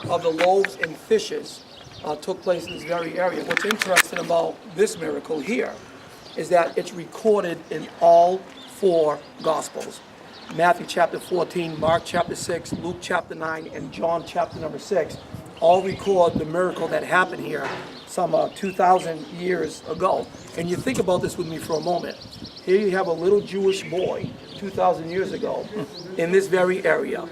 of the loaves and fishes took place in this very area. What's interesting about this miracle here is that it's recorded in all four Gospels. Matthew chapter 14, Mark chapter 6, Luke chapter 9, and John chapter number 6 all record the miracle that happened here some 2,000 years ago. And you think about this with me for a moment. Here you have a little Jewish boy 2,000 years ago in this very area,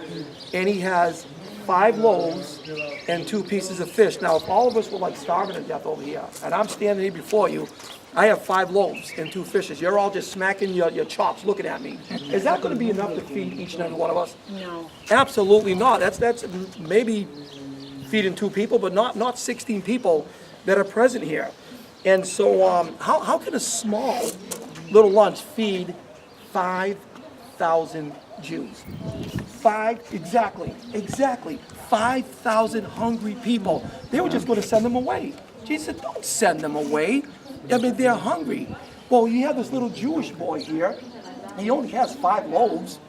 and he has 5 loaves and 2 pieces of fish. Now, if all of us were like starving to death over here, and I'm standing here before you, I have 5 loaves and 2 fishes. You're all just smacking your chops looking at me. Is that going to be enough to feed each and every one of us? No. Absolutely not. That's maybe feeding 2 people, but not 16 people that are present here. And so how can a small little lunch feed 5,000 Jews? Exactly. 5,000 hungry people. They were just going to send them away. Jesus said, don't send them away. I mean, they're hungry. Well, you have this little Jewish boy here. He only has 5 loaves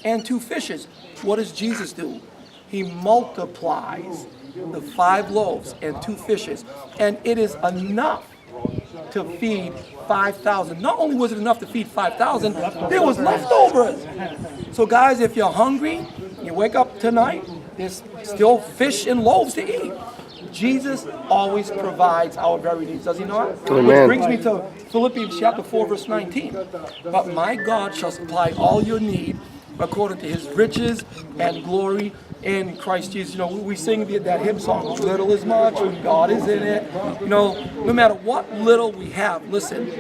and 2 fishes. What does Jesus do? He multiplies the 5 loaves and 2 fishes. And it is enough to feed 5,000. Not only was it enough to feed 5,000, there was leftovers. So guys, if you're hungry, you wake up tonight, there's still fish and loaves to eat. Jesus always provides our very needs, does he not? Amen. Which brings me to Philippians chapter 4, verse 19. But my God shall supply all your need according to his riches and glory in Christ Jesus. You know, we sing that hymn song, little is much when God is in it. You know, no matter what little we have, listen,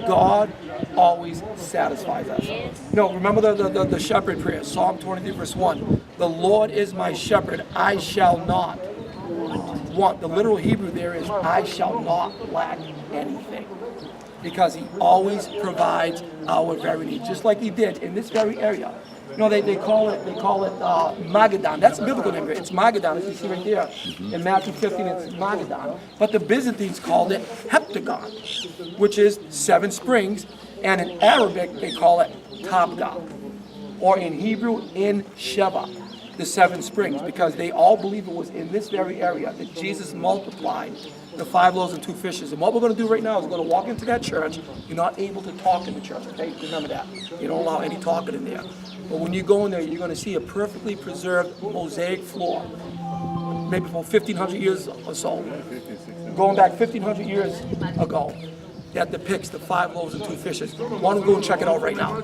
God always satisfies us. You know, remember the shepherd prayer, Psalm 23, verse 1. The Lord is my shepherd, I shall not want. The literal Hebrew there is, I shall not lack anything. Because he always provides our very needs, just like he did in this very area. You know, they call it Magadan. That's a biblical name. It's Magadan, as you see right there. In Matthew 15, it's Magadan. But the Byzantines called it Heptagon, which is 7 springs. And in Arabic, they call it Tabgha. Or in Hebrew, in Sheba, the 7 springs. Because they all believe it was in this very area that Jesus multiplied the 5 loaves and 2 fishes. And what we're going to do right now is we're going to walk into that church. You're not able to talk in the church, okay? Remember that. You don't allow any talking in there. But when you go in there, you're going to see a perfectly preserved mosaic floor, maybe from 1,500 years or so, going back 1,500 years ago, that depicts the 5 loaves and 2 fishes. Why don't we go and check it out right now?